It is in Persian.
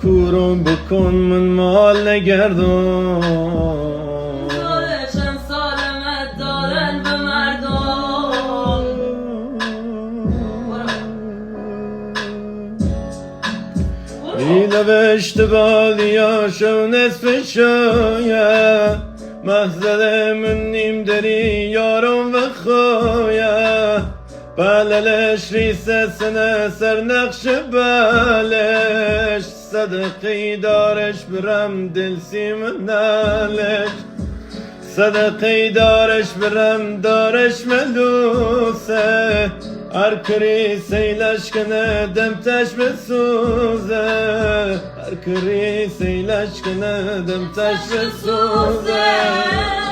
کورم بکن من مال نگردم دارشن سالمت دارن به مردم ایلا بشت بالیا شو نصف شایا محزل من نیم داری یارم و خویا بللش ریسه سنه سر نقش بالش صدقی دارش برم دل سیم نالش صدقی دارش برم دارش ملوسه هر کری سیلش کنه دمتش بسوزه هر کری سیلش کنه دمتش بسوزه